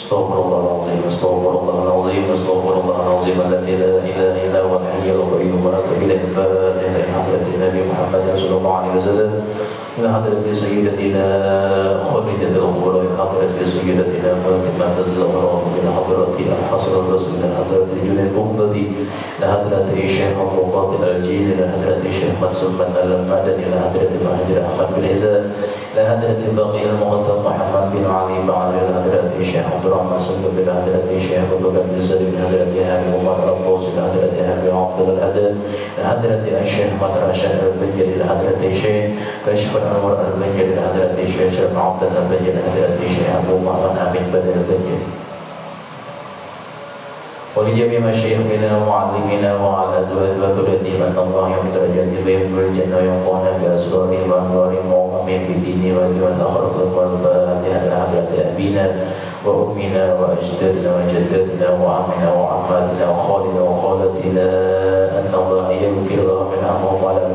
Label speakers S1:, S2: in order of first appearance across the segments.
S1: استغفر الله العظيم استغفر الله العظيم استغفر الله العظيم الذي لا اله الا هو الحي القيوم ونتوب اليه الفاتحه الى حضره النبي محمد صلى الله عليه وسلم الى حضره سيدتنا خديجه الامور الى حضره سيدتنا فاطمه الزهراء الى حضره الحسن الرسول الى حضره الجنيد البغدادي الى حضره الشيخ ابو قاتل الجيل الى حضره الشيخ مسلم المدني الى حضره المهاجر احمد بن عزيز الى حضره الباقي المعظم محمد بن علي بعد الى حضره الشيخ عبد الرحمن صندوق الى حضره الشيخ ابو بكر بن سليم الى حضره ابي عمر العباس الى حضره ابي عبد الادب الى حضره الشيخ مدرسه البنجر الى حضره الشيخ كشف الانوار البنجر الى حضره الشيخ شرف عبد الله البنجر الى حضره الشيخ ابو معمر امين بدر البنجر ولجميع مشايخنا ومعلمينا وعلى ازواج وذريتهم ان الله يمد درجاتهم ويغفر الجنه وينفعنا باسرارهم وانوارهم وامامهم بالدين واليوم الاخر ثم الفاتحه لحضره ابينا وامنا واجدادنا وجداتنا وعمنا وعماتنا وخالنا وخالتنا ان الله يغفر لهم من امرهم ولم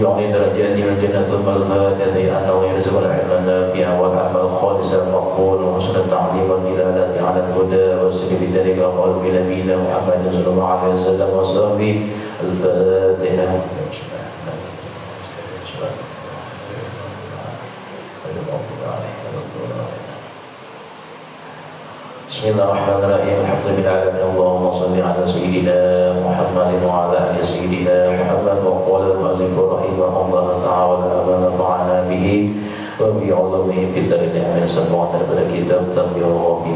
S1: يعطي درجاتهم الجنة ثم الفاتحة أنه يرزق العلم النافع والعمل الخالص المقبول وحسن التعليم والدلالة على الهدى والسر بذلك قلب نبينا محمد صلى الله عليه وسلم وصحبه الفاتحة. بسم الله الرحمن الرحيم الحمد لله اللهم صل على سيدنا محمد وعلى ال سيدنا محمد وقال المؤلف رحمه الله تعالى ونفعنا به وبعلومه في الدارين امين سبحانه daripada kitab Tamyiz Rabi.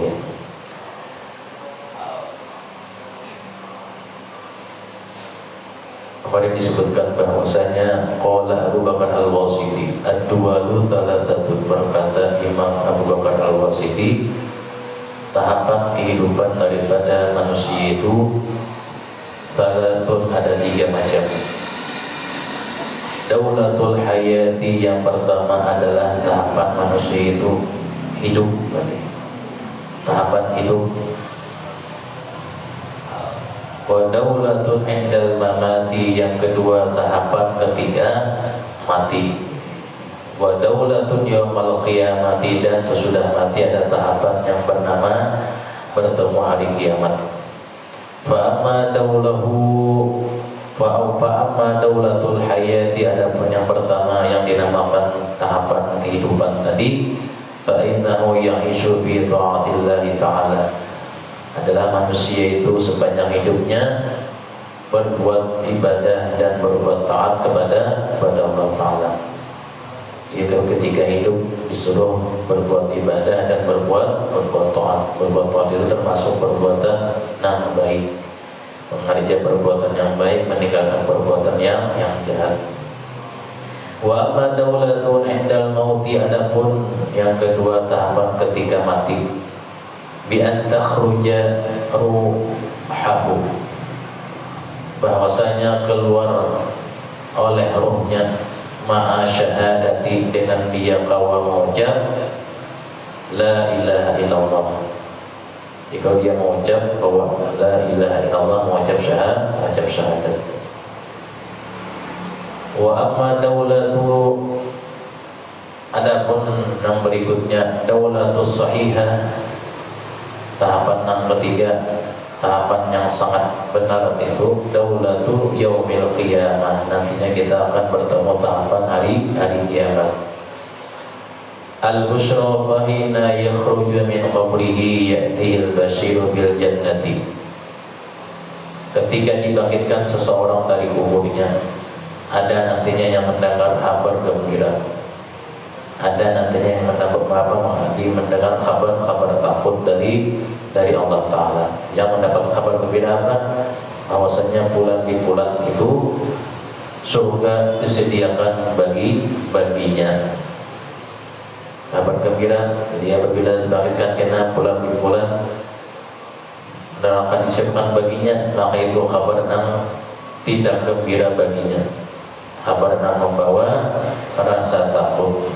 S1: Kemarin disebutkan bahwasanya qala Abu Bakar Al-Wasiti ad-duwalu thalathatun, berkata Imam Abu Bakar Al-Wasiti, tahapan kehidupan daripada manusia itu salatun, ada 3 macam. Daulatul hayati, yang pertama adalah tahapan manusia itu hidup, tahapan hidup. Wa daulatun indal mamati, yang kedua tahapan ketika mati. Wa daulatun yaumal qiyamati, dan sesudah mati ada tahapan yang bernama bertemu hari kiamat. Fa amma daulatul hayati, adapun yang pertama yang dinamakan tahapan kehidupan tadi, fa innahu ya'ishu bi ta'atillahi ta'ala, adalah manusia itu sepanjang hidupnya berbuat ibadah dan berbuat taat kepada Allah Ta'ala. Jika ketika hidup disuruh berbuat ibadah dan berbuat taat. Berbuat taat itu termasuk perbuatan yang baik, mengerjakan perbuatan yang baik, meninggalkan perbuatan yang jahat. Wa amma daulatun indal mauti, adapun yang kedua tahapan ketika mati, bi an takhruja ruhahu, bahwasanya keluar oleh ruhnya ma'a syahadati, dengan dia kawa mengucap la ilaha illallah. Jika dia mengucap bahwa la ilaha illallah, mengucap syahadat. Wa amma daulatu, adapun yang berikutnya daulatus sahihah, tahapan yang ketiga, tahapan yang sangat benar itu daulatu yaumil qiyamah, nantinya kita akan bertemu tahapan hari kiamat. Al-bushra fahina yakhruju min qabrihi ya'tihil basyiru bil jannati, ketika dibangkitkan seseorang dari kuburnya, ada nantinya yang mendengar kabar gembira, ada nantinya yang mendengar kabar takut dari Allah Ta'ala. Yang mendapat kabar gembira apa? Bahwasanya bulan di bulan itu surga disediakan baginya. Kabar gembira, jadi apabila dibangkitkan kena bulan di bulan neraka disiapkan baginya, maka itu kabar yang tidak gembira baginya, kabar yang membawa rasa takut.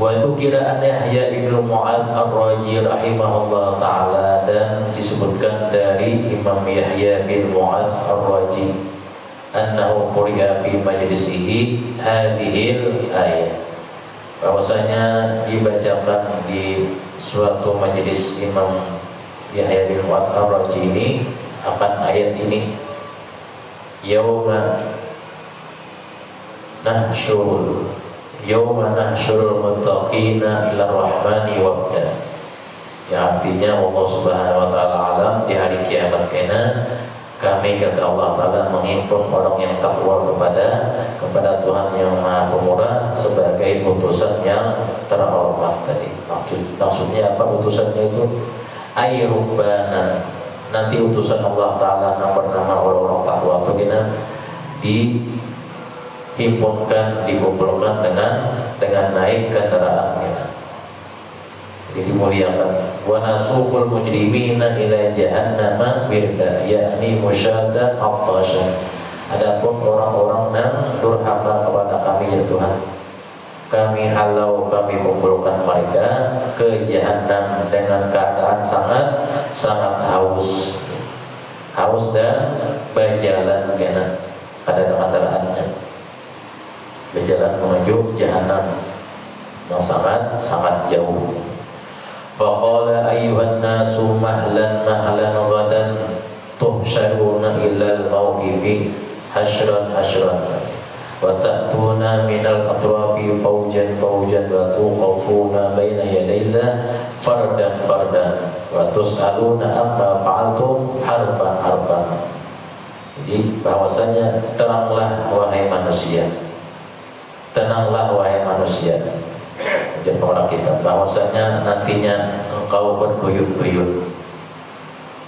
S1: Wa dzukira an Yahya bin Mu'adz ar-Raji rahimahullah taala, dan disebutkan dari Imam Yahya bin Mu'adz ar-Raji annahu quri'a fi majlisihi hadhil ayat, bahwasanya dibacakan di suatu majelis Imam Yahya bin Mu'adz Ar-Raji ini akan ayat ini, yauma nahsyurul muttaqina ila rahmani wabda, yang artinya Allah Subhanahu wa taala alam di hari kiamat kena kami, kata Allah Ta'ala, menghimpun orang yang takwa kepada Tuhan yang Maha Pemurah sebagai utusan yang terhormat tadi. Maksudnya apa utusannya itu? Ayyubbana, nanti utusan Allah Ta'ala yang bernama orang-orang takwa itu dihimpunkan, dikumpulkan dengan naik kendaraannya. Jadi dimuliakan. Wa nasuqul mujrimina ila jahannama wirda, yakni musyadda attashan. Adapun orang-orang yang durhaka kepada kami ya Tuhan, kami halau, kami kumpulkan mereka ke jahanam dengan keadaan sangat haus dan berjalan karena ada kendaraannya, berjalan menuju jahanam yang sangat jauh. Faqala ayyuhan nasu mahlan ghadan tuhsyaruna ilal mawqifi hasyran wa ta'tuna minal atrafi fawjan wa tuqafuna baina yadayillah fardan wa tus'aluna amma fa'altum harfan. Jadi bahwasanya tenanglah wahai manusia, jadi orang kita, bahwasanya nantinya engkau berbuyut-buyut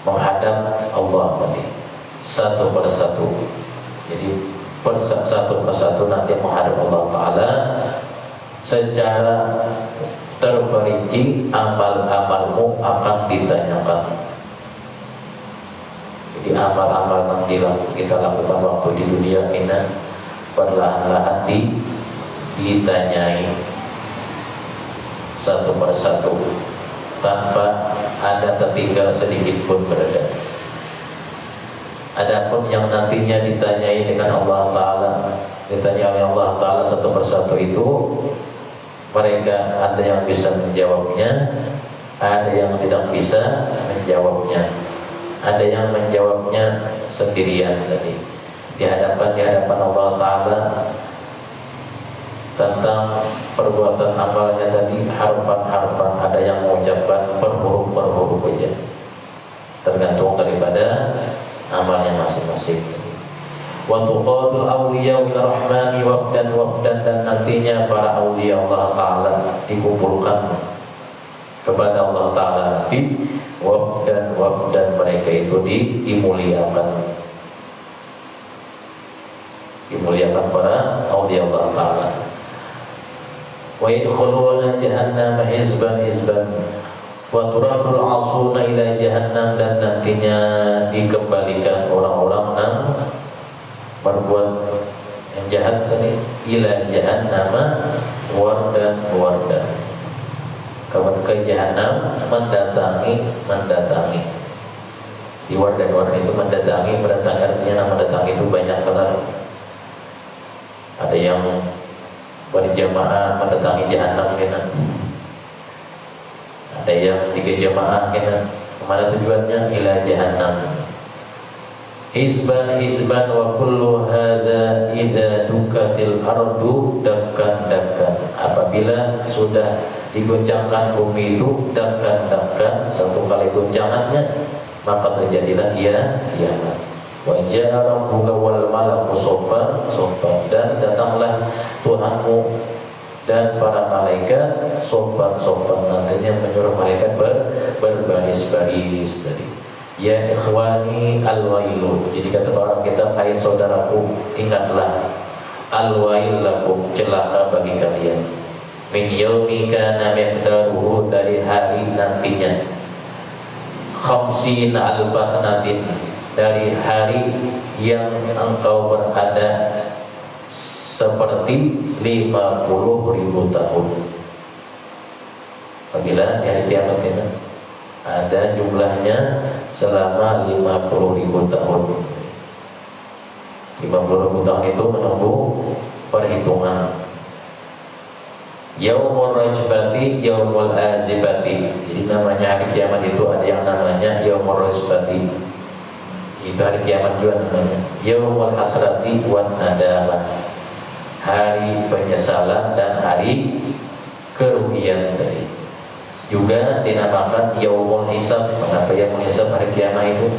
S1: menghadap Allah tadi satu persatu. Jadi satu persatu nanti menghadap Allah Ta'ala secara terperinci, amal-amalmu akan ditanyakan. Jadi amal-amal yang kita lakukan waktu di dunia ini perlahan-lahan ditanyai satu persatu tanpa ada tertinggal sedikit pun berada. Adapun yang nantinya ditanyai dengan Allah Ta'ala, ditanya oleh Allah Ta'ala satu persatu itu, mereka ada yang bisa menjawabnya, ada yang tidak bisa menjawabnya, ada yang menjawabnya sendirian tadi di hadapan Allah Ta'ala tentang perbuatan amalnya tadi, harfan, ada yang mengucapkan per huruf aja, tergantung daripada amalnya masing-masing. Wa tuqadu awliya rahmani wabdan, dan nantinya para awliya Allah Ta'ala dikumpulkan kepada Allah Ta'ala nanti wabdan, mereka itu dimuliakan para awliya Allah Ta'ala. Wa yadkhuluna jahannam hizban wa turadul asuna ila jahannam, dan nantinya dikembalikan orang-orang yang berbuat yang jahat tadi ila jahannam wardan, kawan ke jahannam mendatangi. Di wardan itu mendatangi artinya mendatangi itu banyak benar. Ada yang berjamaah mendatangi jahanam kena, ada yang 3 jamaah kena. Kemana tujuannya? Ila jahannam. Hizban wa kullu hadza idza dukatil ardu dakkan. Apabila sudah digoncangkan bumi itu dakkan, satu kali goncangannya, maka terjadilah kiamat. Wa ja'a rabbuka wal malaku saffan, dan datanglah Tuhanmu dan para malaikat saffan, nantinya menyuruh malaikat berbaris-baris tadi. Ya ikhwani al-wailu, jadi kata orang kita, hai saudaraku, ingatlah, al-wail lakum, celaka bagi kalian, min yaumi kana miqdaruhu, dari hari nantinya, khamsin alfa sanatin, dari hari yang engkau berada seperti 50.000 tahun. Apabila di hari kiamat ini ada jumlahnya selama 50.000 tahun. 50.000 tahun itu menunggu perhitungan. Yaumul rajbati, yaumul azibati. Jadi namanya hari kiamat itu ada yang namanya yaumul rajbati. Itu hari kiamat juga namanya. Yaumul hasrati wan nadamah. Hari penyesalan dan hari kerugian tadi. Juga dinamakan yaumul hisab. Mengapa yaumul hisab hari kiamat itu?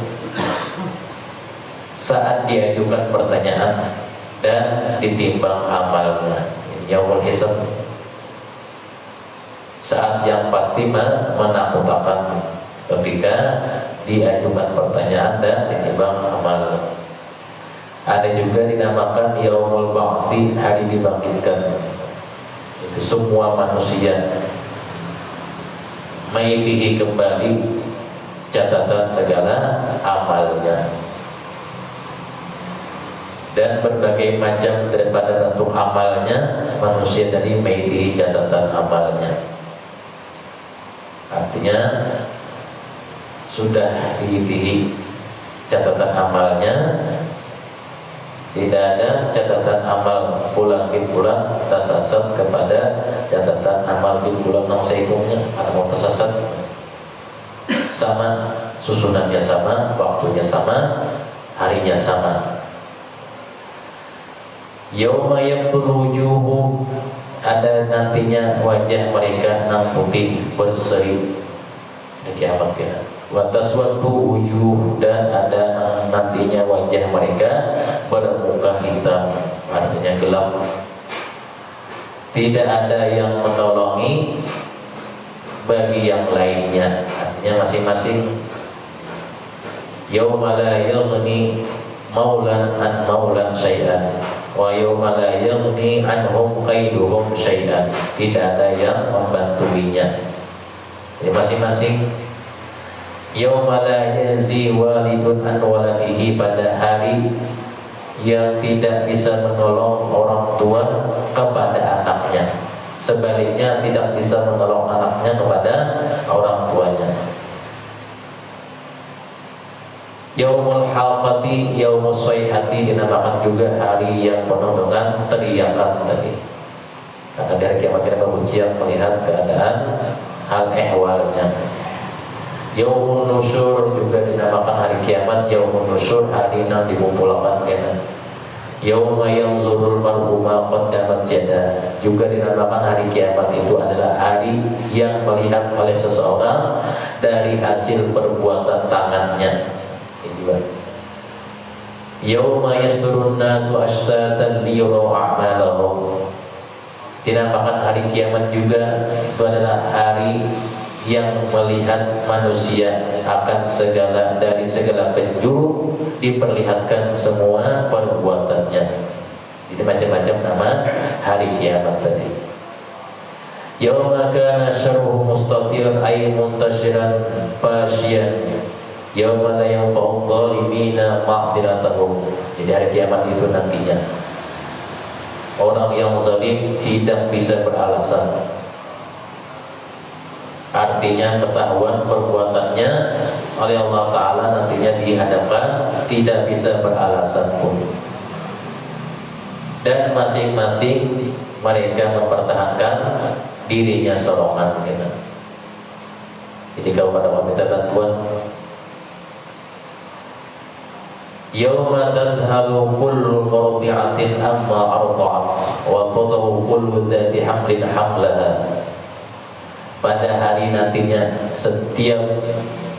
S1: Saat diajukan pertanyaan dan ditimbang amalnya. Yaumul hisab. Saat yang pasti menakutkan ketika diajukan pertanyaan dan ditimbang amal. Ada juga dinamakan yaumul ba'tsi, hari dibangkitkan. Itu semua manusia mailihi kembali catatan segala amalnya. Dan berbagai macam daripada bentuk amalnya, manusia tadi mailihi catatan amalnya. Artinya sudah diilihi catatan amalnya. Tidak ada catatan amal bulan bin bulan tersasat kepada catatan amal bin bulan yang sehingga atau tersasat. Sama, susunannya sama, waktunya sama, harinya sama. Yauma yabtul wujuhu, ada nantinya wajah mereka yang putih berseri di kiamat kita. Wa taswaddu wujuh, dan ada nantinya wajah mereka bermuka hitam, artinya gelap. Tidak ada yang menolongi bagi yang lainnya, artinya masing-masing. Yauma la yaghni maulan an maulan syai'an wa yawma la yaghni anhum qaiduhum syai'an. Tidak ada yang membantuinya. Jadi masing-masing. Yawma la yajzi walidun an waladihi, pada hari yang tidak bisa menolong orang tua kepada anaknya. Sebaliknya tidak bisa menolong anaknya kepada orang tuanya. Yaumul halqati, yaumul sayhati, dinamakan juga hari yang penuh dengan teriakan tadi. Karena dari kiamat kita kemudian melihat keadaan hal ehwalnya. Yaumul nusyur juga dinamakan hari kiamat. Yaumul nusyur, hari yang dikumpulkan kita. Yauma yanzurul mar'u ma qaddamat yadah, juga dinamakan hari kiamat itu adalah hari yang melihat oleh seseorang dari hasil perbuatan tangannya. Yauma yasdurun nasu ashtatan liyuraw a'malahum, dinamakan hari kiamat juga itu adalah hari yang melihat manusia akan dari segala penjuru, diperlihatkan semua perbuatannya. Jadi macam-macam nama hari kiamat tadi. Yauma kana syarruhu mustatir ay muntashiran fashiyan yauma la yanfa'u dhalimina ma'diratuhum. Jadi hari kiamat itu nantinya orang yang zalim tidak bisa beralasan. Artinya ketahuan perbuatannya oleh Allah Ta'ala nantinya dihadapkan, tidak bisa beralasan pun. Dan masing-masing mereka mempertahankan dirinya sorongan gitu. Jadi kalau pada meminta bantuan, yauma tadhalu kullu murdi'atin amma arda'at wa tadau kullu dzati hamlin hamlaha. Pada hari nantinya setiap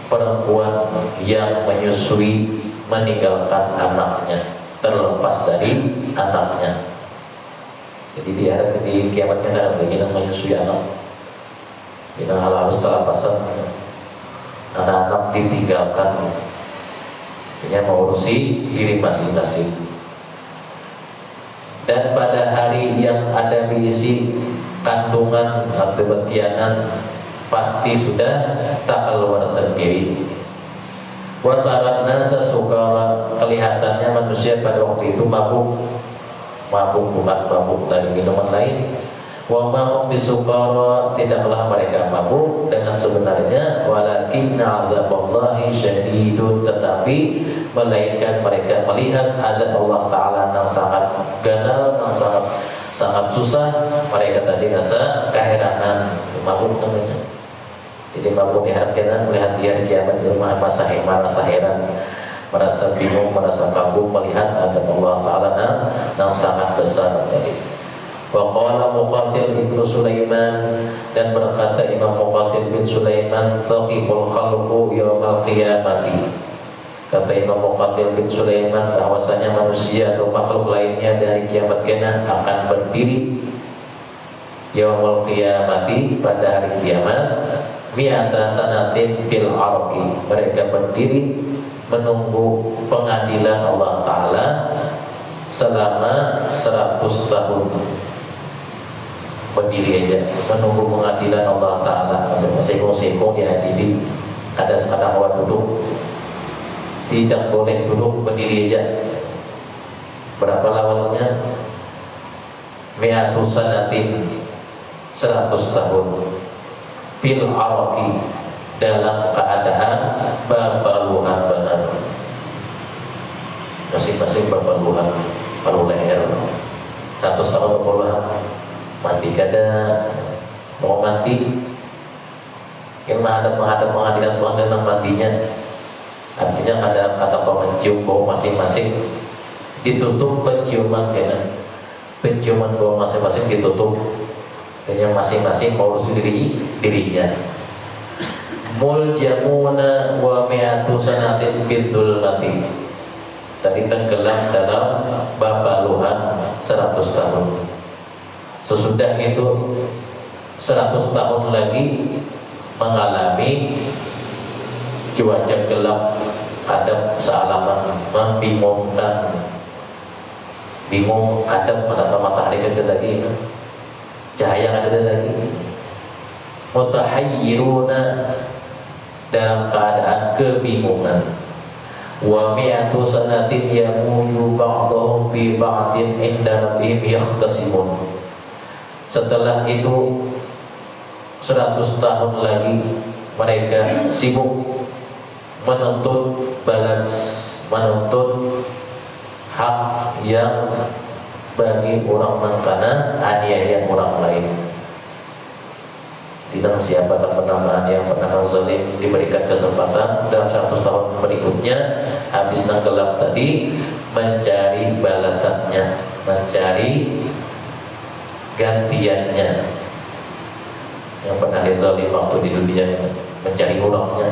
S1: perempuan yang menyusui meninggalkan anaknya, terlepas dari anaknya. Jadi di kiamatnya ada begini menyusui anak. Kita harus terlepasan, anak-anak ditinggalkan, hanya mengurusi diri masing-masing. Dan pada hari yang ada berisi kandungan atau betianan, pasti sudah tak keluar sendiri. Wa tarakna sesukara, kelihatannya manusia pada waktu itu mabuk bukan mabuk dari minuman lain. Wa ma bisukara, tidaklah mereka mabuk dengan sebenarnya, walakinna azaballahi syadidun, tetapi melainkan mereka melihat azab Allah Ta'ala yang sangat ganal, yang sangat sangat susah, mereka tadi rasa keheranan, mabuk namanya. Jadi mabuk dihatikan melihat dia di kiamat itu merasa heran, merasa bingung, merasa kagum melihat adab Allah Ta'ala yang sangat besar tadi. Wa qala Muqatil bin Sulaiman, dan berkata Imam Muqatil bin Sulaiman, taqibul khalqu yawmal qiyamati. Kata Imam Muqatil bin Sulaiman bahwasanya manusia atau makhluk lainnya dari kiamat kelak akan berdiri yaumul qiyamati, pada hari kiamat, mi'ata sanatin fil arqi, mereka berdiri menunggu pengadilan Allah Ta'ala selama 100 tahun. Berdiri aja menunggu pengadilan Allah Ta'ala, masing-masing dihadiri. Ada orang duduk, tidak boleh duduk, berdiri aja. Berapa lawasnya? Mi'atu sanatin, 100 tahun. Fil arqi, dalam keadaan babaluhan benar. Masing-masing babaluhan, paruh leher. 100 tahun babaluhan. Mati kada, mau mati, yang menghadap pengadilan Tuhan dan matinya. Artinya ada kata pencium bau masing-masing ditutup penciuman, ya, penciuman bau masing-masing ditutup, dan yang masing-masing mengurus dirinya. Muljamuna wa mi'atu sanatin bidul mati, tadi tenggelam dalam babaluhan 100 tahun. Sesudah itu 100 tahun lagi mengalami cuaca gelap, adab sealaman, membingungkan, bingung, adab menatap matahari ada lagi, cahaya ada lagi. Mutahayyiruna, dalam keadaan kebingungan. Wa mi'atu sanatin yamuju ba'dahum bi ba'din inda rabbihim yahtasimun. Setelah itu 100 tahun lagi mereka sibuk menuntut balas, menuntut hak yang bagi orang mengkana aniaya orang lain. Tidak siapa penamaan yang pernah zalim diberikan kesempatan dalam 100 tahun berikutnya, habis tenggelam tadi, mencari balasannya, mencari gantiannya. Yang pernah dizalim waktu di dunia, mencari ulangnya,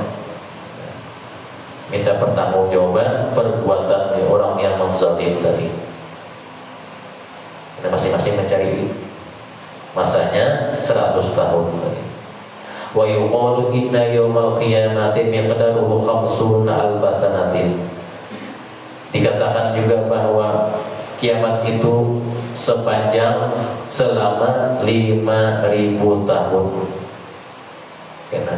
S1: minta pertanggungjawaban perbuatan orang yang menzalim tadi. Kita masing-masing mencari masanya 100 tahun tadi. Wa yuqalu inna yawmal qiyamati miqdaruhu 50 alf sanatin. Dikatakan juga bahwa kiamat itu sepanjang selama 5.000 tahun. Karena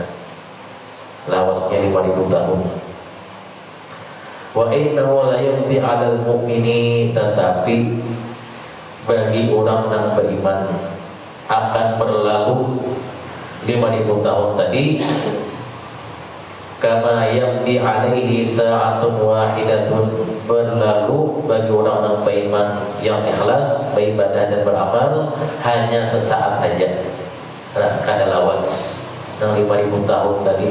S1: lawasnya 5.000 tahun. Wa innahu la yamdi 'alal mu'mini, tetapi bagi orang yang beriman akan berlalu 5.000 tahun tadi, kama yamdi alaihi sa'atun wahidatun, berlalu bagi orang yang beriman yang ikhlas beribadah dan beramal hanya sesaat saja. Rasakan lawas yang 5.000 tahun tadi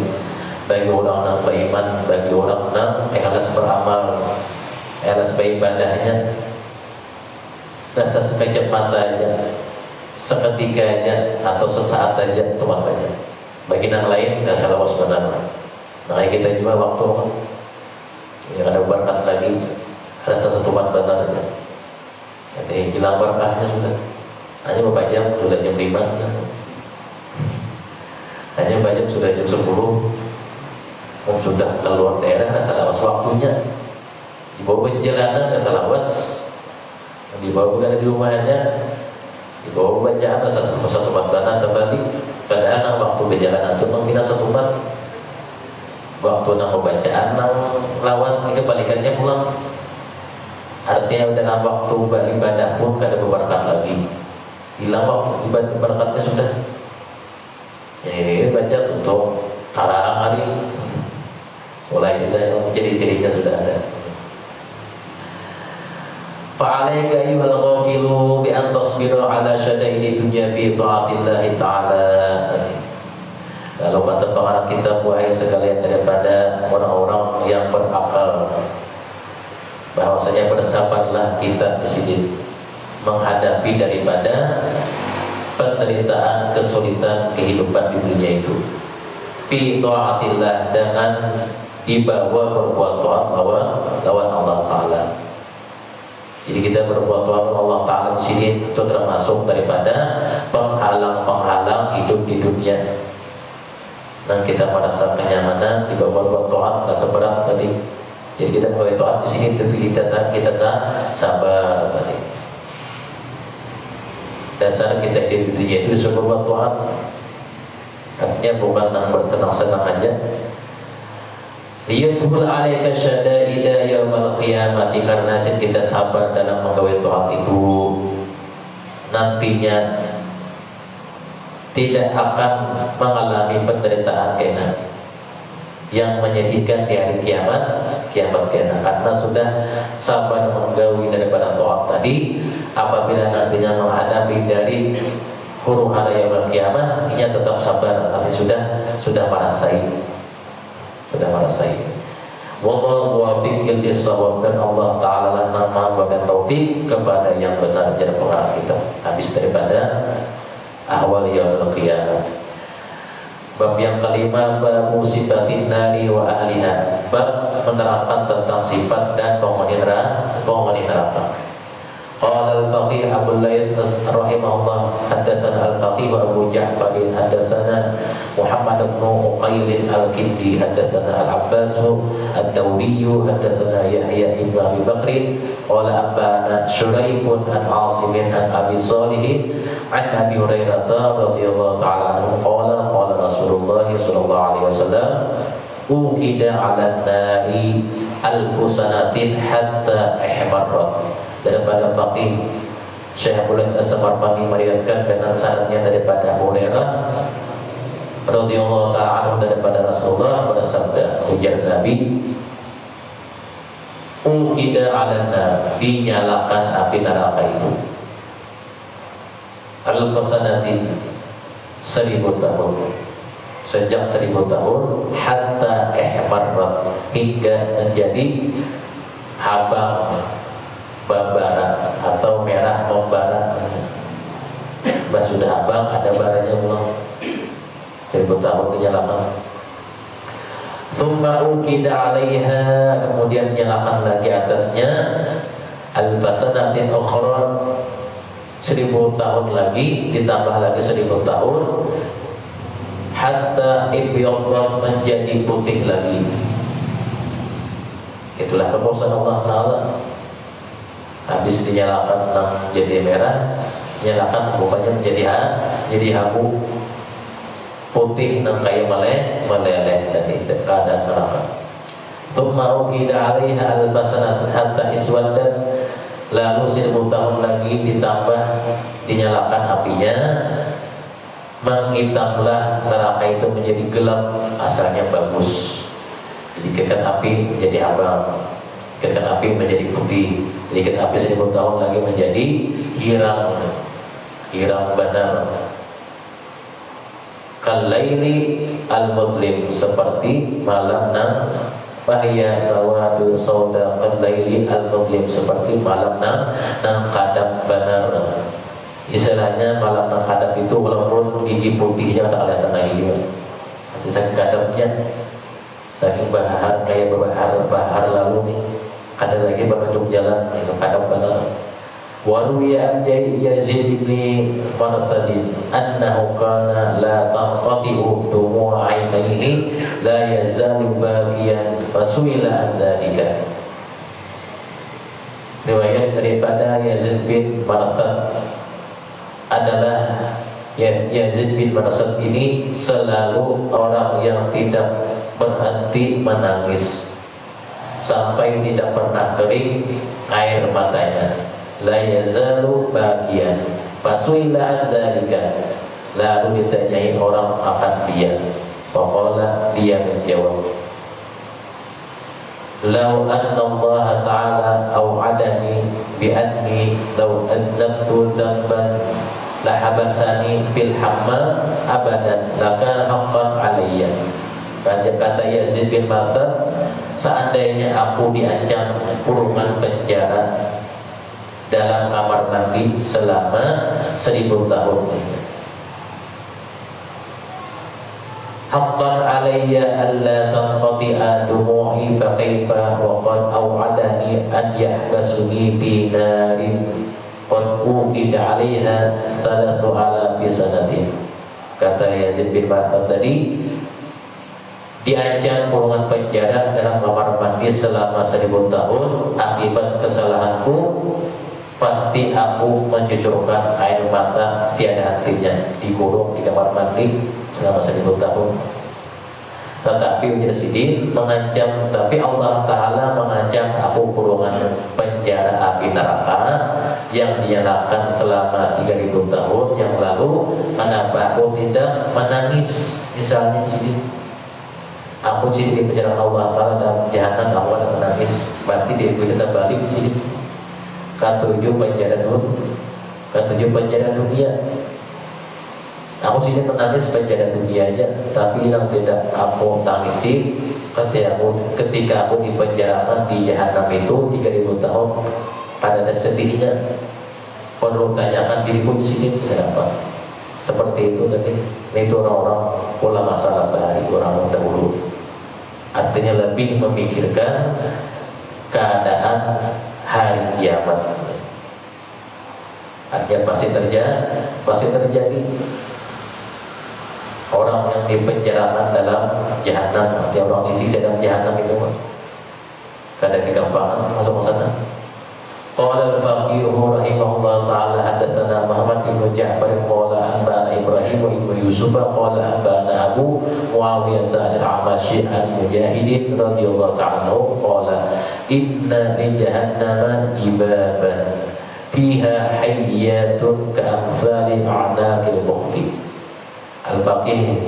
S1: bagi orang yang beriman, bagi orang yang ikhlas beramal, ikhlas beribadahnya, rasa sekejap mata aja, seketika aja, atau sesaat aja, itu makanya. Bagi yang lain rasa lawas benar. Nah kita juga waktu yang ada berkat lagi, rasa satu benar. Jadi hilang berkahnya sudah. Hanya beberapa jam sudah jam 5, hanya beberapa jam sudah jam 10. Sudah keluar daerah rasa lawas waktunya. Dibawa ke jalanan rasa lawas, dibawa bukan di rumahnya, dibawa bacaan satu bacaan terbalik. Padahal waktu berjalanan itu membina satu mat, waktu nak bacaan nang lawas ini kebalikannya pulang. Artinya dalam waktu beribadah pun kada berberkat lagi, hilang waktu ibadah berkatnya sudah. Ya ini baca untuk karang hari, mulai sudah ciri-cirinya sudah ada. Fa'alaika ayyuhal ghafilu bi an tasbiru ala syada'id dunya fi ta'atillahi ta'ala. Lalu kata pengarang kita, wahai sekalian daripada orang-orang yang berakal, bahwasanya bersabarlah kita di sini menghadapi daripada penderitaan, kesulitan kehidupan di dunia itu. Fi ta'atillah, dengan dibawa berbuat taat lawan Allah Ta'ala. Jadi kita berbuat taat Allah Ta'ala di sini itu termasuk daripada penghalang-penghalang hidup di dunia. Dan kita merasa kenyamanan di bawah berbuat taat, rasa berat tadi. Jadi kita berbuat taat di sini tentu kita sabar tadi. Dasar kita hidup di dunia itu disuruh berbuat taat. Artinya bukan yang bersenang-senang aja. Liyasbul alaika syada'ida yaumal qiyamati, karena kita sabar dalam menggawe taat itu nantinya tidak akan mengalami penderitaan kena yang menyedihkan di hari kiamat kena, karena sudah sabar menggawi daripada taat tadi. Apabila nantinya menghadapi dari huru hara yaumul qiyamah, ini tetap sabar, tapi sudah merasai. Wallahu muwaffiq lis-shawab, dan Allah Ta'ala lah nama bagian taufik kepada yang benar. Jadi pengarang kita habis daripada ahwal yaumul qiyamah. Bab yang kelima, babu sifatin nari wa ahliha, bab menerangkan tentang sifat dan penghuni neraka. Qala al-faqih Abu Layth rahimahullah, haddatsana al-faqih Abu Ja'far, haddatsana Muhammad bin Uqail al-Kindi, haddatsana al-Abbas ad-Dawri, haddatsana Yahya ibn Abi Bakr, qala abbana Shuraih an Asim an Abi Salih an Abi Hurairah radhiyallahu ta'ala anhu qala qala Rasulullah sallallahu alaihi wasallam ukida 'ala an-nari al-fusanatin hatta ihmarrat. Daripada faqih Syekh Abu Layth As-Samarqandi meriwayatkan dengan sanadnya daripada Abu Hurairah radhiyallahu ta'ala anhu daripada Rasulullah bersabda, ujar Nabi, ukida 'alanna, dinyalakan api neraka itu, al-fasanatin 1000 tahun, sejak 1000 tahun, hatta ihmarrat, hingga menjadi habang babara atau merah membara. Bah sudah abang, ada baranya belum? 1000 tahun dinyalakan. Tsumma ukida 'alaiha, kemudian nyalakan lagi atasnya, al-fasanatin ukhra, 1000 tahun lagi, ditambah lagi 1000 tahun, hatta ibyaddat, menjadi putih lagi. Itulah kekuasaan Allah Ta'ala. Habis dinyalakan jadi merah, nyalakan rupanya menjadi abu putih dan kayak meleleh tadi keadaan neraka. Tsumma ukida 'alaiha al-basanat hatta iswaddat, lalu 1000 tahun lagi ditambah dinyalakan apinya, menghitamlah neraka itu menjadi gelap, asalnya bagus. Jadi api menjadi abang, api menjadi putih, sedikit api 1000 tahun lagi menjadi hirang benar. Kalaili al-mudlim, seperti malam nan bahya sawadu sauda. Kalaili al-mudlim, seperti malam nan kadap benar. Istilahnya malam nan kadap itu walaupun gigi putihnya ada kelihatan lagi juga, saking kadapnya, saking bahar, kayak bahar lalu nih, ada lagi penunjuk jalan, itu kadang benar. Waruya Yazid bin Marthad annahu kana la tanqati'u dumu'u 'ainaihi la yazalu baqiyan fasuila an dzalika. Riwayat daripada Yazid bin Marthad adalah Yazid bin Marthad ini selalu orang yang tidak berhenti menangis sampai tidak pernah kering air matanya. La yazalu baqiyan fasuila an dzalika, lalu ditanyain orang akan dia, faqala, dia menjawab, law anna Allah ta'ala au'adani anni law adzabtu dzamban la habasani fil hamma abadan laka haqqan alayya. Kata Yazid bin Matar, seandainya aku diancam kurungan penjara dalam kamar mandi selama 1000 tahun, haqqan alayya alla tanqati'a dumu'i fa kaifa wa qad aw'adani an yahbasuni fi narin qad uqida 'alaiha 3,000 sanatin. Kata Yazid bin Matar tadi, diancam kurungan penjara dalam kamar mandi selama 1000 tahun akibat kesalahanku, pasti aku mencucurkan air mata tiada hentinya, dikurung di kamar mandi selama 1000 tahun. Tetapi Ujar Sidin mengancam, tapi Allah Ta'ala mengancam aku kurungan penjara api neraka yang dinyalakan selama 3000 tahun yang lalu. Kenapa aku tidak menangis? Misalnya Sidin, aku sini di penjara Allah Ta'ala dalam jahanam, aku ada menangis, berarti diriku tetap balik di sini. Ketujuh penjara dunia. Aku sini menangis penjara dunia aja, tapi yang tidak aku tangisi ketika aku dipenjarakan di jahanam itu 3000 tahun, ada sedihnya. Perlu tanyakan diriku di sini kenapa? Seperti itu tadi. Itu orang-orang ulama salaf dari orang dahulu. Artinya lebih memikirkan keadaan hari kiamat. Artinya pasti terjadi. Orang yang dipenjarakan dalam jahanam, artinya orang isi dalam jahanam itu kadang digampangkan masuk ke sana. Qala al-Faqih rahimahullah ta'ala hadatsana Muhammad bin Ja'far qala anba'ana Ibrahim bin Yusuf qala anba'ana Abu Muawiyah al-Amashi al-Mujahidin radhiyallahu ta'ala qala inna li jahannama jibaban fiha hayyatun ka'amthali a'naqil bukhti. Al-Faqih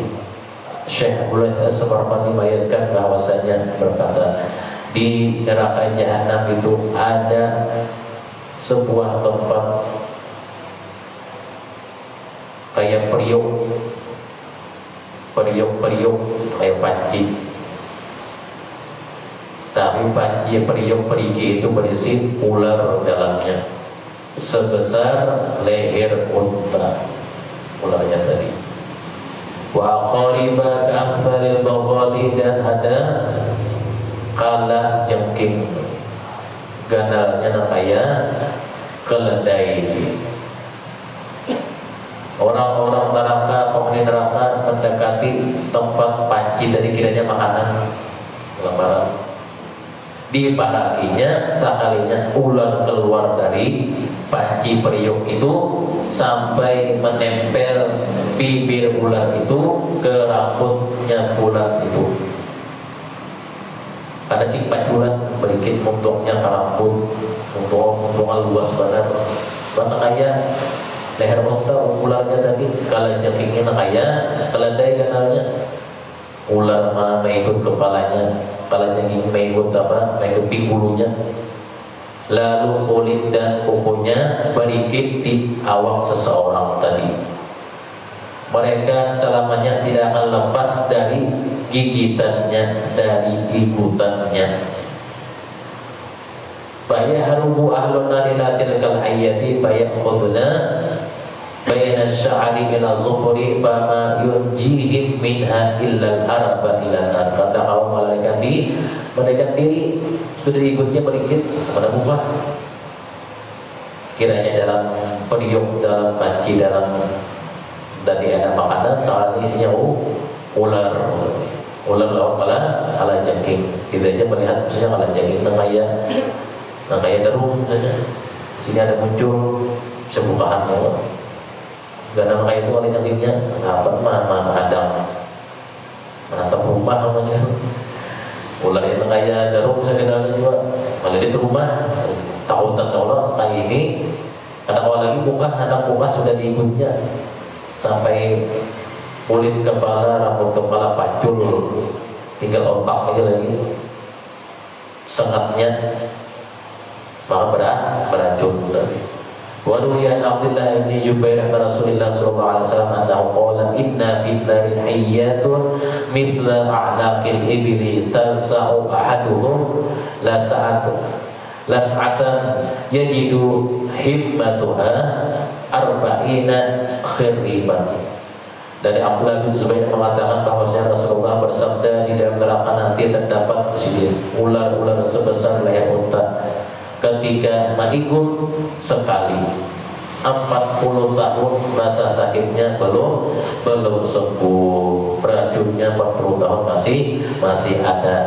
S1: Syekh Abdul As-Samarqandi meriwayatkan bahwasanya berkata, di neraka jahanam itu ada sebuah tempat kayak periuk kayak panci. Tapi panci periuk perigi itu berisi ular dalamnya sebesar leher unta, ularnya tadi. Wa qariba ka'amsalil baghali, dan ada kala jengking, ganalnya kayak keledai. Orang-orang neraka, penghuni neraka mendekati tempat panci dari kiranya makanan lebaran. Diparakinya sekalinya ular keluar dari panci periuk itu sampai menempel bibir ular itu ke rambutnya ular itu. Ada sifat ular berikit untungnya ke rambut, untungan luas banget. Bahkan kayak leher unta ularnya tadi, kalau jengkingnya kayak keledai kanalnya. Ular mah mengikut kepalanya, kepalanya mengikut mengikut pinggulunya. Lalu kulit dan kukunya berikit di awak seseorang tadi. Mereka selamanya tidak akan lepas dari gigitannya, dari igutannya. Fayaharubu ahlun nari latilkal hayyati fayakhudna bayna sya'ari ila zuhuri fama yunjihim minha illa al-araba ila nar. Kata kaum malaikat di mendekat diri, sudah ikutnya berikit kepada buah. Kiranya dalam periuk, dalam panci, dalam tadi ada makanan, soalnya isinya ular lawan kala jengking. Kita aja melihat misalnya kala jengking nangkaya derum saja. Sini ada muncul sebukahannya. Ganang kayak itu kala jengkingnya dapat mana hadang, menatap rumah namanya. Ular yang kayak derum sebenarnya juga. Kalau di rumah tahunan Allah kayak ini. Kalau lagi hadang buka sudah diikutnya sampai kulit kepala, rambut kepala pacul, tinggal otak aja lagi. Sengatnya maka beracun tadi. Wa ruwiya Abdullah bin Jubair an Rasulullah sallallahu alaihi wasallam annahu qala inna fil nari hayyatun mithla a'laqil ibli talsa'u ahaduhum las'atan yajidu himmatuha arba'ina khirriban. Dari Abdullah bin Zubair mengatakan bahwasanya Rasulullah bersabda, di dalam neraka nanti terdapat ular-ular sebesar leher unta. Ketika mengikut sekali 40 tahun rasa sakitnya belum sembuh, beracunnya 40 tahun masih ada.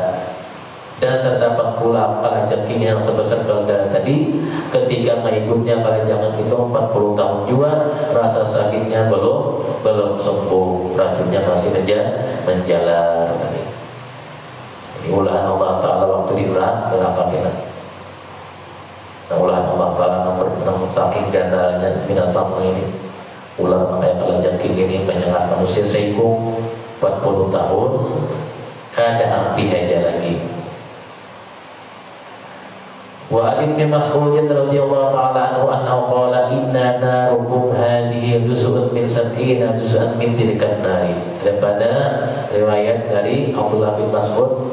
S1: Dan terdapat pula kalajengking yang sebesar keledai tadi, ketika mengikutnya kalajengking itu 40 tahun juga rasa sakitnya belum sembuh, racunnya masih menjalar. Ini ulahan Allah Ta'ala waktu di neraka kita. Nah, ulahan Allah Ta'ala nomor saking gandanya binatang ini, ular makanya kalajengking ini menyengat manusia seikung 40 tahun kada ampi aja lagi. Wa Ibnu Mas'ud radhiyallahu ta'ala anhu annahu qala inna narukum hadhihi juz'un min sab'ina juz'an min tilkan nari. Daripada riwayat dari Abdullah bin Mas'ud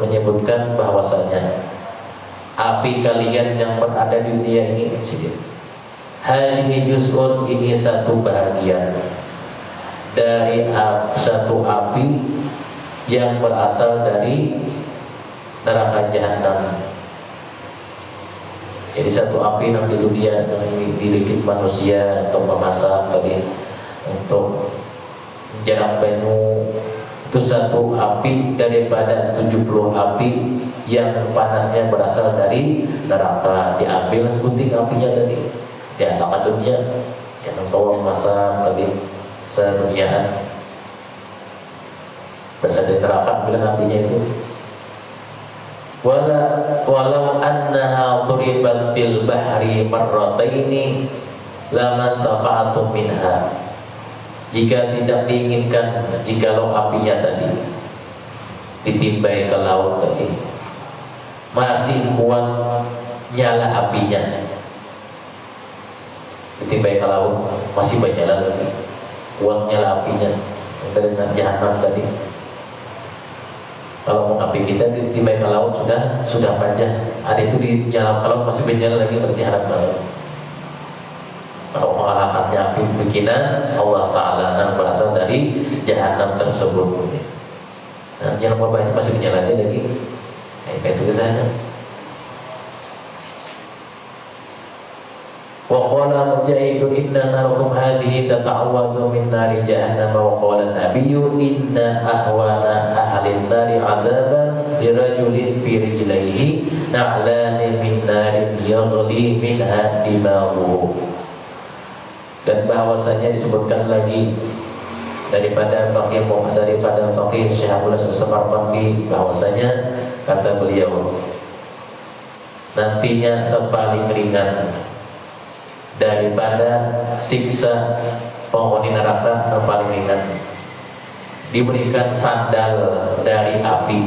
S1: menyebutkan bahwasanya api kalian yang berada di dunia ini hadhihi juz'un, ini satu bahagian dari satu api yang berasal dari neraka jahanam. Jadi satu api yang di dunia yang dibikin manusia untuk memasak tadi, untuk jarak penuh, itu satu api daripada 70 api yang panasnya berasal dari neraka. Diambil segunting apinya tadi, diangkat dunia, yang membawa memasak tadi seduniaan berasal dari neraka, bilang apinya itu. Walau annaha duribat bil bahri marrataini laman tafa'atu minha. Jika tidak diinginkan, jikalau apinya tadi ditimbai ke laut tadi masih kuat nyala apinya, ditimbai ke laut masih berjalan lagi kuat nyala apinya dari jahanam tadi. Kalau mau api kita ditimbai ke laut sudah panjang, ada itu di jalan ke laut masih berjalan lagi, berarti harap banget. Kalau mengalahkannya api bikinan Allah Ta'ala yang berasal dari jahanam tersebut. Nah, yang banyak masih berjalannya lagi. Kayak itu kesana. Wa qala mujahidun inna narakum hadhihi tata'awwadu min nari jahannam. Wa qala nabiyyu inna ahwana ahlin nari 'adzaban lirajulin fi rijlaihi na'lanin min narin yaghli minha dimaghuhu. Dan bahwasanya disebutkan lagi daripada Faqih Syaikh As-Samarqandi bahwasanya kata beliau nantinya sepaling ringan daripada siksa penghuni neraka yang paling ringan diberikan sandal dari api.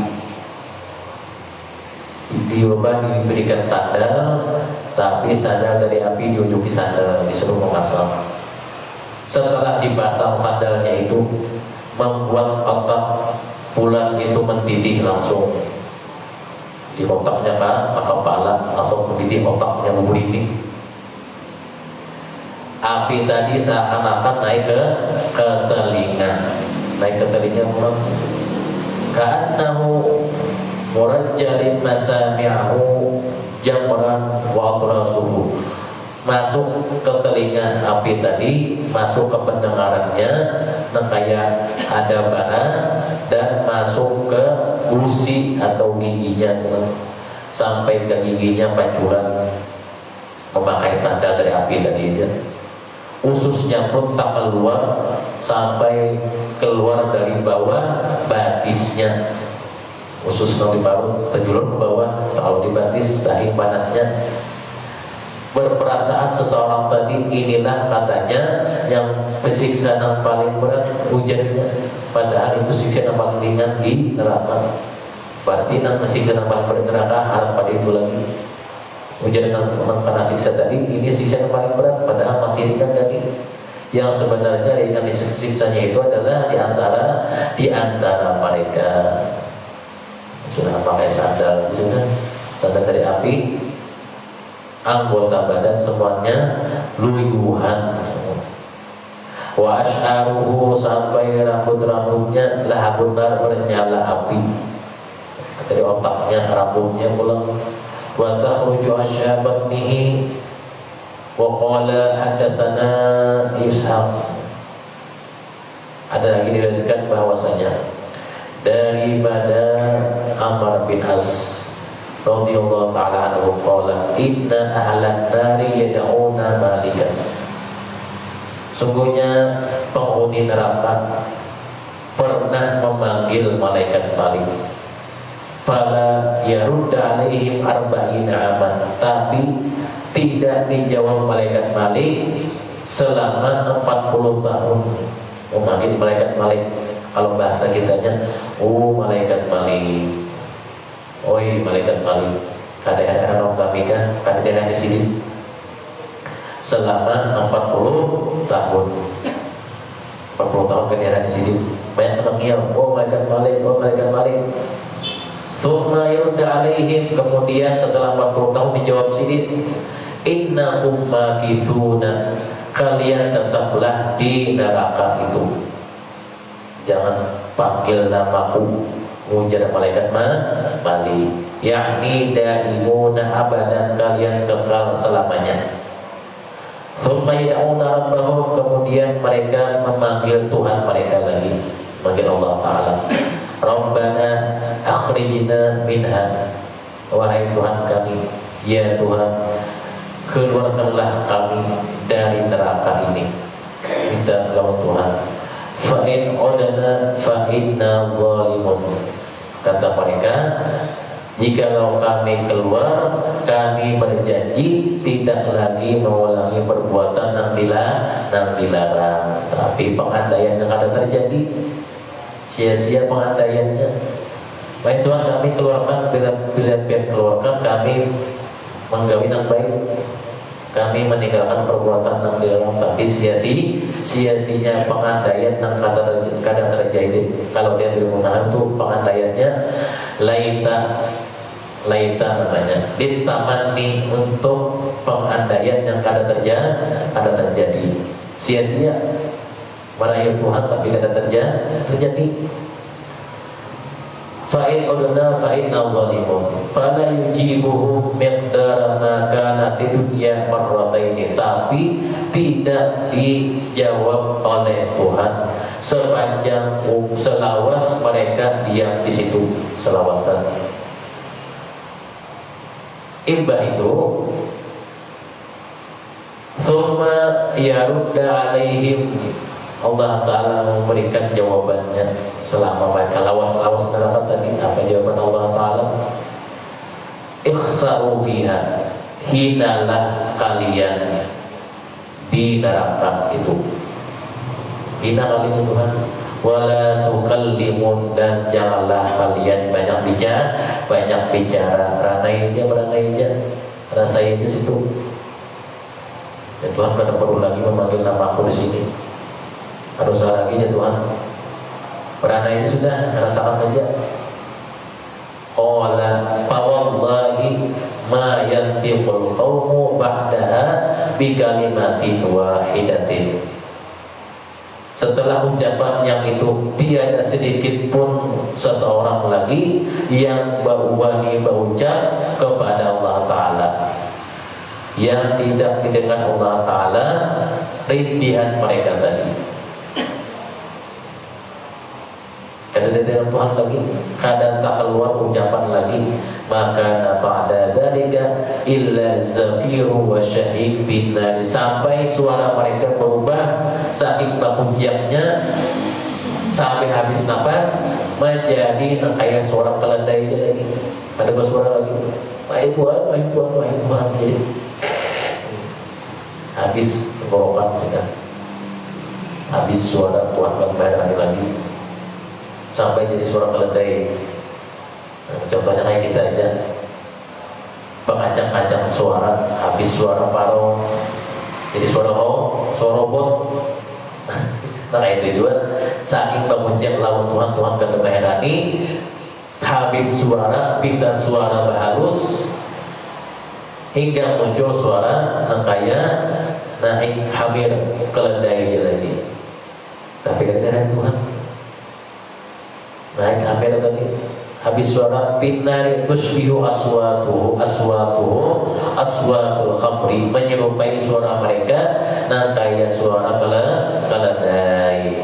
S1: Diberikan sandal, tapi sandal dari api diunjuki sandal, disuruh memasang. Setelah dipasang sandalnya itu membuat otak bulan itu mendidih langsung di otaknya ke kepala, langsung mendidih otaknya merinding. Api tadi seakan-akan naik ke telinga, ka'annahu murajjalin masami'ahu jamran wa abrasuhu. Masuk ke telinga api tadi, masuk ke pendengarannya kayak ada bara, dan masuk ke gusi atau giginya, sampai ke giginya pancuran memakai sandal dari api tadi ya. Ususnya pun tak keluar sampai keluar dari bawah batisnya. Usus kalau dibaru terjulur ke bawah, kalau di batis saking panasnya. Berperasaan seseorang tadi inilah katanya yang siksa yang paling berat hujannya, padahal itu siksa yang paling ringan di neraka. Berarti nang masih kena paling neraka harap pada itu lagi. Ujian nang karena siksa tadi, ini siksa yang paling berat, padahal masih ringan tadi. Yang sebenarnya ringan siksanya itu adalah di antara mereka sudah pakai sandal, sudah sandal dari api, anggota badan semuanya luyuhan. Wa ash'aruhu, sampai rambut-rambutnya lahabun nar, bernyala api. Dari otaknya, rambutnya pulang. Wa takhruju asyabatnihi. Wa qala hadatsana Ishaq. Ada lagi diriwayatkan bahwasanya daripada Amr bin As radhiyallahu ta'ala anhu qala inna ahlan nari yad'una malikan. Sungguhnya penghuni neraka pernah memanggil malaikat Malik. Fala yarudda alaihim arba'ina aman, tapi tidak dijawab malaikat Malik selama 40 tahun. Memanggil malaikat Malik, kalau bahasa kitanya, oh malaikat Malik, oi malaikat Malik, kadang-kadang orang kami kah, kadang-kadang di sini selama 40 tahun. 40 tahun kadang-kadang di sini banyak mengiau, oh malaikat Malik, oh malaikat Malik. Tsumma yurda alaihim, kemudian setelah 40 tahun dijawab sini, innakum makithuna, kalian tetaplah di neraka itu. Jangan panggil namaku, ujar malaikat Malik, yakni daimuna abadan, kalian kekal selamanya. Tsumma yad'una rabbahum, kemudian mereka memanggil Tuhan mereka lagi, memanggil Allah Ta'ala. Rabbana akhrijna minha, wahai Tuhan kami, ya Tuhan, keluarkanlah kami dari neraka ini. Minta kepada Tuhan. Fa in udna fa inna zalimun, kata mereka, jikalau kami keluar, kami berjanji tidak lagi mengulangi perbuatan yang dilarang. Tapi pengandaian yang ada terjadi, sia-sia pengandaiannya. Baik Tuhan, kami keluarkan, bila keluarkan, kami menggawi yang baik, kami meninggalkan perbuatan yang dilarang. Tapi sia-sianya pengandaian yang kadang terjadi. Kalau dia berguna itu pengandaiannya laita namanya, ditamani, untuk pengandaian yang kadang terjadi. Sia-sia merayu Tuhan tapi kadang terjadi. Fa'in udna fa'in al-zalimun fala yujibuhu miqdara ma kana di dunya marrataini, tapi tidak dijawab oleh Tuhan sepanjang selawas mereka diam di situ, selawasan. Imba itu summa yarudda alaihim, Allah Ta'ala memberikan jawabannya selama mereka lawas-lawas neraka tadi. Apa jawaban Allah Ta'ala? Ikhsa'u biha, hinalah kalian di neraka itu. Hina kalian Tuhan. Wala tukallimun, dan janganlah kalian banyak bicara. Ranai aja, rasain aja situ. Ya Tuhan, kada perlu lagi memanggil nama aku di sini. Harus lagi ya Tuhan. Peranai ini sudah rasakan aja. Qala fa wallahi ma yantiqul qaumu ba'daha bi kalimatin wahidatin. Setelah ucapan yang itu, tiada sedikit pun seseorang lagi yang berani berucap kepada Allah Ta'ala yang tidak didengar Allah Ta'ala rintihan mereka tadi. Kadang dengan Tuhan lagi, kadang tak keluar ucapan lagi. Maka ba'da dzalika illa zafiru wa syahid binnar, sampai suara mereka berubah saking bakujiaknya, sampai habis nafas menjadi kayak suara keledai lagi. Ada bersuara lagi, wahai Tuhan, wahai Tuhan, wahai Tuhan. Jadi habis tenggorokan kita, habis suara Tuhan kembali lagi sampai jadi suara keledai. Contohnya kayak kita aja, pengacang-acang suara, habis suara parong, jadi suara robot. Nah itu juga saking penguncian lawan Tuhan kada mengherani, habis suara pindah suara bahalus hingga muncul suara nakaya naik hamir keledai lagi. Tapi kadang-kadang Tuhan naik hamir tadi habis suara pinari tusbihu aswatul khamri, menyerupai suara mereka nakaya suara keledai.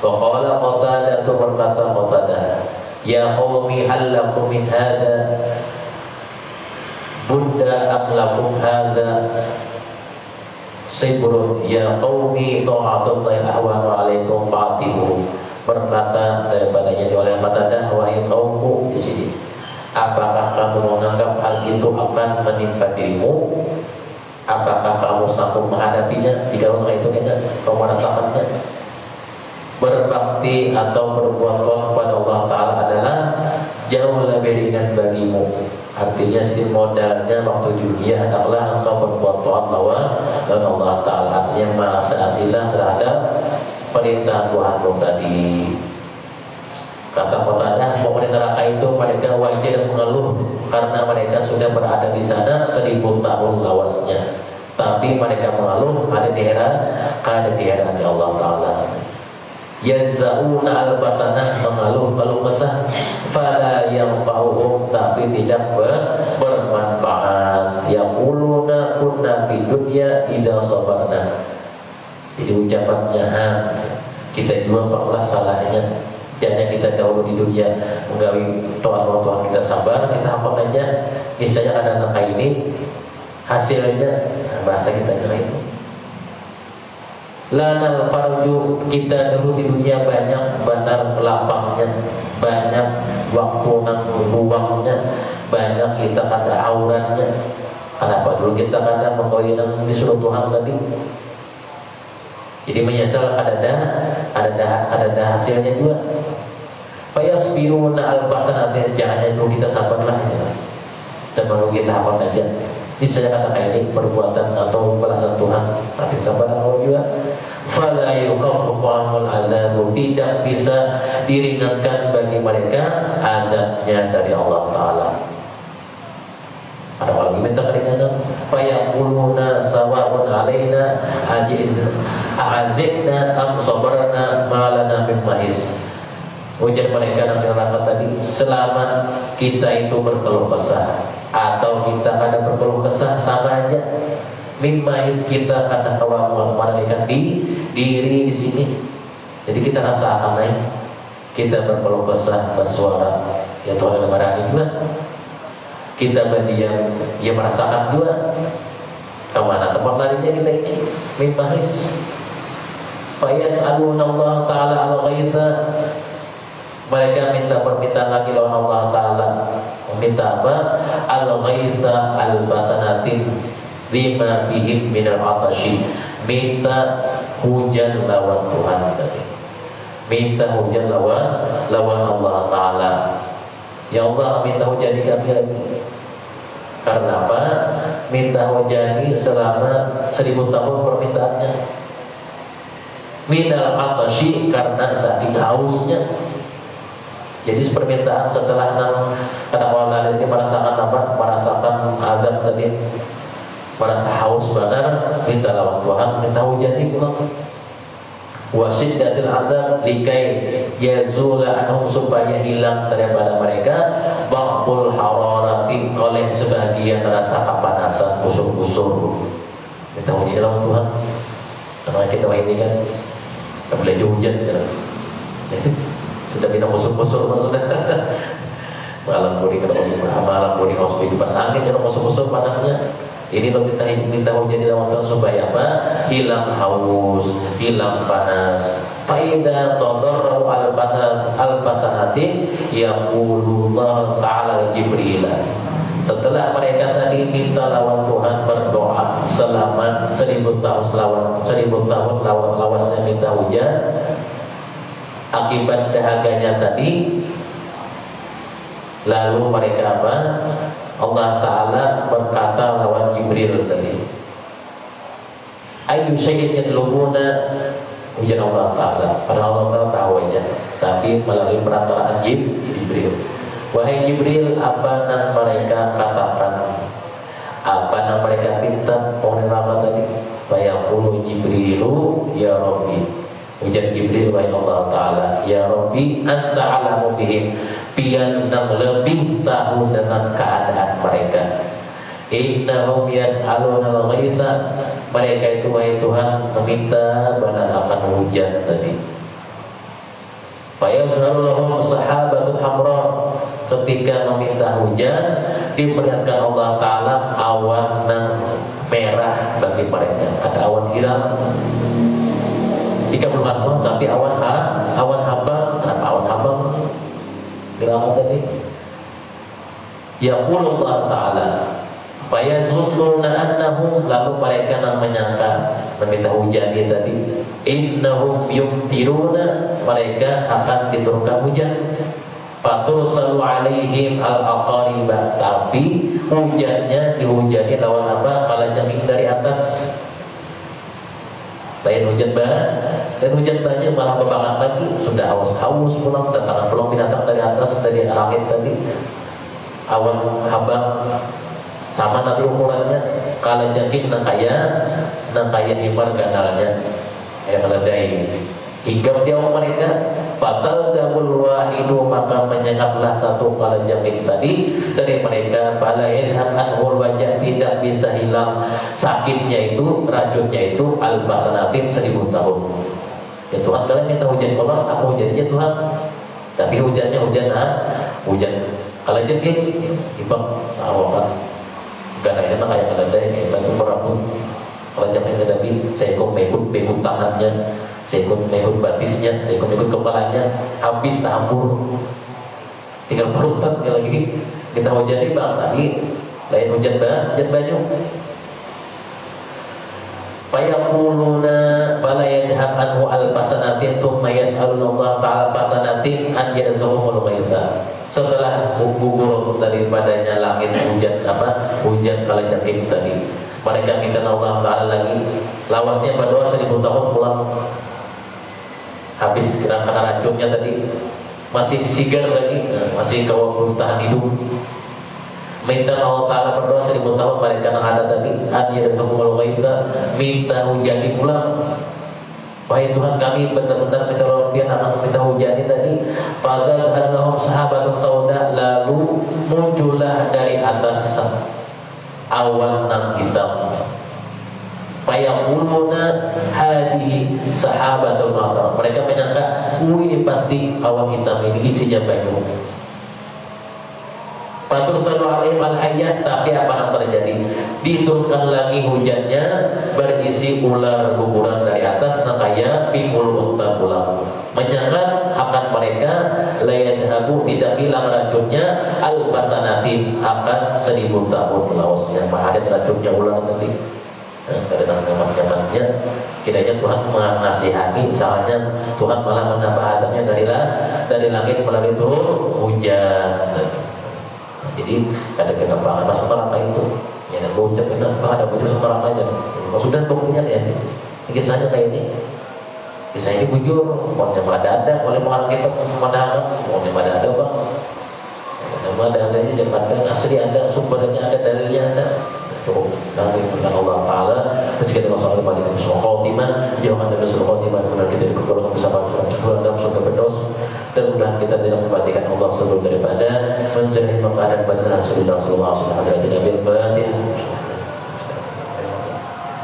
S1: Wa qala Qatadah, berkata Qatadah, ya qaumi hal lakum min hadha budda aqlakum hadha sibrun ya qaumi ta'atullahi ahwanu alaikum fa'atihu. Berkata daripadanya oleh Qatadah, wahai kaumku, di sini apakah kamu menganggap hal itu akan menimpa dirimu? Apakah kamu sanggup menghadapinya? Jika orang itu kamu merasakannya. Berbakti atau berbuat kepada Allah Ta'ala adalah jauh lebih ringan bagimu. Artinya sedih modalnya waktu dunia adalah engkau berbuat lawan dan Allah Ta'ala. Artinya masa asilah terhadap perintah Tuhanmu tadi. Kata Qatadah, pemerintah neraka itu mereka wajar mengeluh karena mereka sudah berada di sana 1000 tahun lawasnya. Tapi mereka mengeluh ada di hadapan Allah Ta'ala. Yazzauna al-basanah, mengeluh kalau kesah, fala yanfa'uhum, tapi tidak bermanfaat. Yaquluna kunna fid dunya idza sabarna. Jadi ucapannya kita juga baklah salahnya. Jangan kita dahulu di dunia menggawi Tuhan kita sabar, kita apa aja. Misalnya ada anak ini hasilnya bahasa kita itu. Lanal farju, kita dulu di dunia banyak benar lapangnya, banyak waktu nang ruangnya, banyak kita ada auratnya. Kenapa dulu kita kadang menggawi nang disuruh Tuhan tadi? Jadi menyesal ada hasilnya juga. Fayasbiruna al-basanati, jangan itu kita sabarlah aja. Dan baru kita hafal aja. Bisa kata ini perbuatan atau balasan Tuhan, tapi sabar Allah juga. Fala yukhaffafu anhum al-'adzabu, tidak bisa diringankan bagi mereka azabnya dari Allah Ta'ala. Ada lagi minta keringanan, fayaquluna sawa'un 'alaina a'azibna am sabarna ma lana min mahis. Ujar mereka dalam neraka tadi, selama kita itu berkeluh kesah atau kita ada berkeluh kesah, sama aja. Min mahis, kita kata kawan mereka di diri di sini. Jadi kita rasa aneh, kita berkeluh kesah bersuara, ya Tuhan marah juga. Kita berdiam, dia merasakan juga. Kemana tempat larinya kita ini? Min mahis. Fayas'aluna Allah Ta'ala al-ghaitha, mereka minta permintaan lagi lawan Allah Ta'ala. Minta apa? Al-ghaitha al-basanatin lima bihim minal atashi, minta hujan lawan Tuhan tadi. Minta hujan lawan Allah Ta'ala. Ya Allah, minta hujani kami lagi. Karena apa? Minta hujani selama 1000 tahun permintaannya. Minal atashi, karena saking hausnya. Jadi permintaan setelah kata Allah ini merasakan apa? Merasakan azab tadi, merasa haus banget, minta lawan Tuhan, minta hujan ini pulang. Wasiddatil azab likai yazula anhum, supaya hilang daripada mereka baqul hararati, oleh sebagian rasa kepanasan, kusur-kusur. Minta hujan lawan Tuhan. Karena kita ini kan tak boleh hujan kan. Sudah minum kusur-kusur sudah. Malam bodi hospital pas angin jangan kusur-kusur panasnya. Ini lo minta hujan di lawan Tuhan supaya apa? Hilang haus, hilang panas. Faida tadarru al-basanati yaqulullah Ta'ala Jibril. Setelah mereka tadi minta lawan Tuhan, berdoa selama 1000 tahun lawan lawasnya minta hujan. Akibat dahaganya tadi, Lalu mereka apa? Allah Ta'ala berkata lewat Jibril tadi, ayu syai'in yatlubuna, ujian Allah Ta'ala. Padahal Allah Ta'ala tahu aja, tapi melalui perantaraan Jibril. Wahai Jibril, apa yang mereka katakan? Apa yang mereka minta? Pohon apa tadi? Fayaqulu Jibrilu ya Rabbi. Ujian Jibril, wahai Allah Ta'ala, ya Rabbi anta alamu bihim, pian yang lebih tahu dengan keadaan mereka. Innahum yas'aluna al-ghaitha, mereka itu wahai Tuhan meminta pada akan hujan tadi. Fayazharu lahum sahabatun hamra, ketika meminta hujan diperlihatkan Allah Ta'ala awan merah bagi mereka. Ada awan hitam, jika belum awan, tapi awan habang. Kenapa awan habang? Gerhana tadi. Yaqul Allah Ta'ala fayazunnuna annahum, lalu mereka menyangka meminta hujan tadi, innahum yumtiruna, mereka akan diturunkan hujan. Fatursalu alaihim al-aqariba, tapi hujannya dihujani lawan apa? Kalajengking dari atas. Lain hujan bahan, dan hujan banyak malah berbakat lagi. Sudah haus pulang, datang pulang binatang dari atas, dari langit tadi. Awan habang sama nanti ukurannya. Kalau jangking nangkaya himar ganalnya kayak keledai. Hingga dia mereka batal damul wahidu, maka menyengatlah satu kala jangking tadi dari mereka. Bala yadhab anhul wajah, tidak bisa hilang sakitnya itu, racunnya itu, al-basanatin 1000 tahun. Ya Tuhan, kalian minta hujan Allah, aku hujannya Tuhan. Tapi hujannya hujan kalau jengking ibang sahabat gak ada yang kayak keledai, kayak batu merabut. Kalau jangking tadi saya ikut mehut tangannya, saya ikut mehut batisnya, saya ikut mehut kepalanya, habis tampur, tinggal perutan lagi. Kita hujani bang tadi, lain hujan banyu. Fayaquluna fala yadhhab anhu al-fasanatin thumma yas'aluna Allah ta'ala fasanatin an yazhumul ghaitha. Setelah gugur daripadanya langit hujan kala jangking tadi, mereka minta Allah Ta'ala lagi. Lawasnya berdoa 1000 tahun pulang, habis karena racunnya tadi, masih sigar lagi, masih kau bertahan hidup. Minta Allah Ta'ala berdoa 1000 tahun, mereka yang ada tadi hadir semua ghaitha, minta hujani pulang. Wahai Tuhan, kami benar-benar minta hujani tadi. Padahal annahum sahabatun sauda, lalu muncullah dari atas awan nan hitam. Fayaquluna hadihi sahabatul matar, mereka menyangka ini pasti awan hitam ini isinya banyu. Fatursalu alaihim al-hayyat, tapi apa yang terjadi? Diturunkan lagi hujannya berisi ular guguran dari atas, nakaya pikul unta pulang. Menyangka akan mereka layadhabu, tidak hilang racunnya, al-basanatin, akan 1000 tahun lawasnya. Ada racunnya ular tadi, dari nyaman-nyamannya. Kiranya Tuhan menasihati, soalnya Tuhan malah menambah adabnya dari langit melalui turun hujan. Jadi ada kegampangan masuk neraka itu, ya dan bocah kenapa ada bocah masuk neraka aja. Sudah buktinya ya, kisahnya kayak ini. Kisah ini bujur, mau ada oleh makan kita pemandangan, mau ada bang. Nama ada ini jembatan asli ada, sumbernya ada, dalilnya ada. Cukup dari Allah Ta'ala. Rezeki dengan soal balik ke surga khotimah, jauhkan dari surga khotimah, benar kita dikumpulkan bersama surga dalam surga berdos. Dan mudah kita tidak memperhatikan Allah sebelum daripada mencari makanan pada Rasulullah SAW. Nabi Al-Fatihah.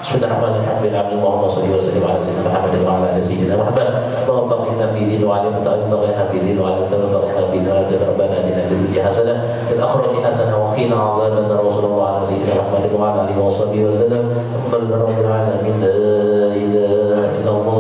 S1: Bismillahirrahmanirrahim. Allahumma shalli wa sallim ala sayyidina Muhammad wa ala ali sayyidina Muhammad. Allahumma baghina fi din wa alim ta'ala fi din wa alim ta'ala fi din wa rabbana atina fid dunya hasanah wa fil akhirati hasanah wa qina adzaban nar. Sallallahu ala sayyidina Muhammad wa ala alihi wa sahbihi wa sallam. Alhamdulillahi rabbil alamin. La ilaha illallah.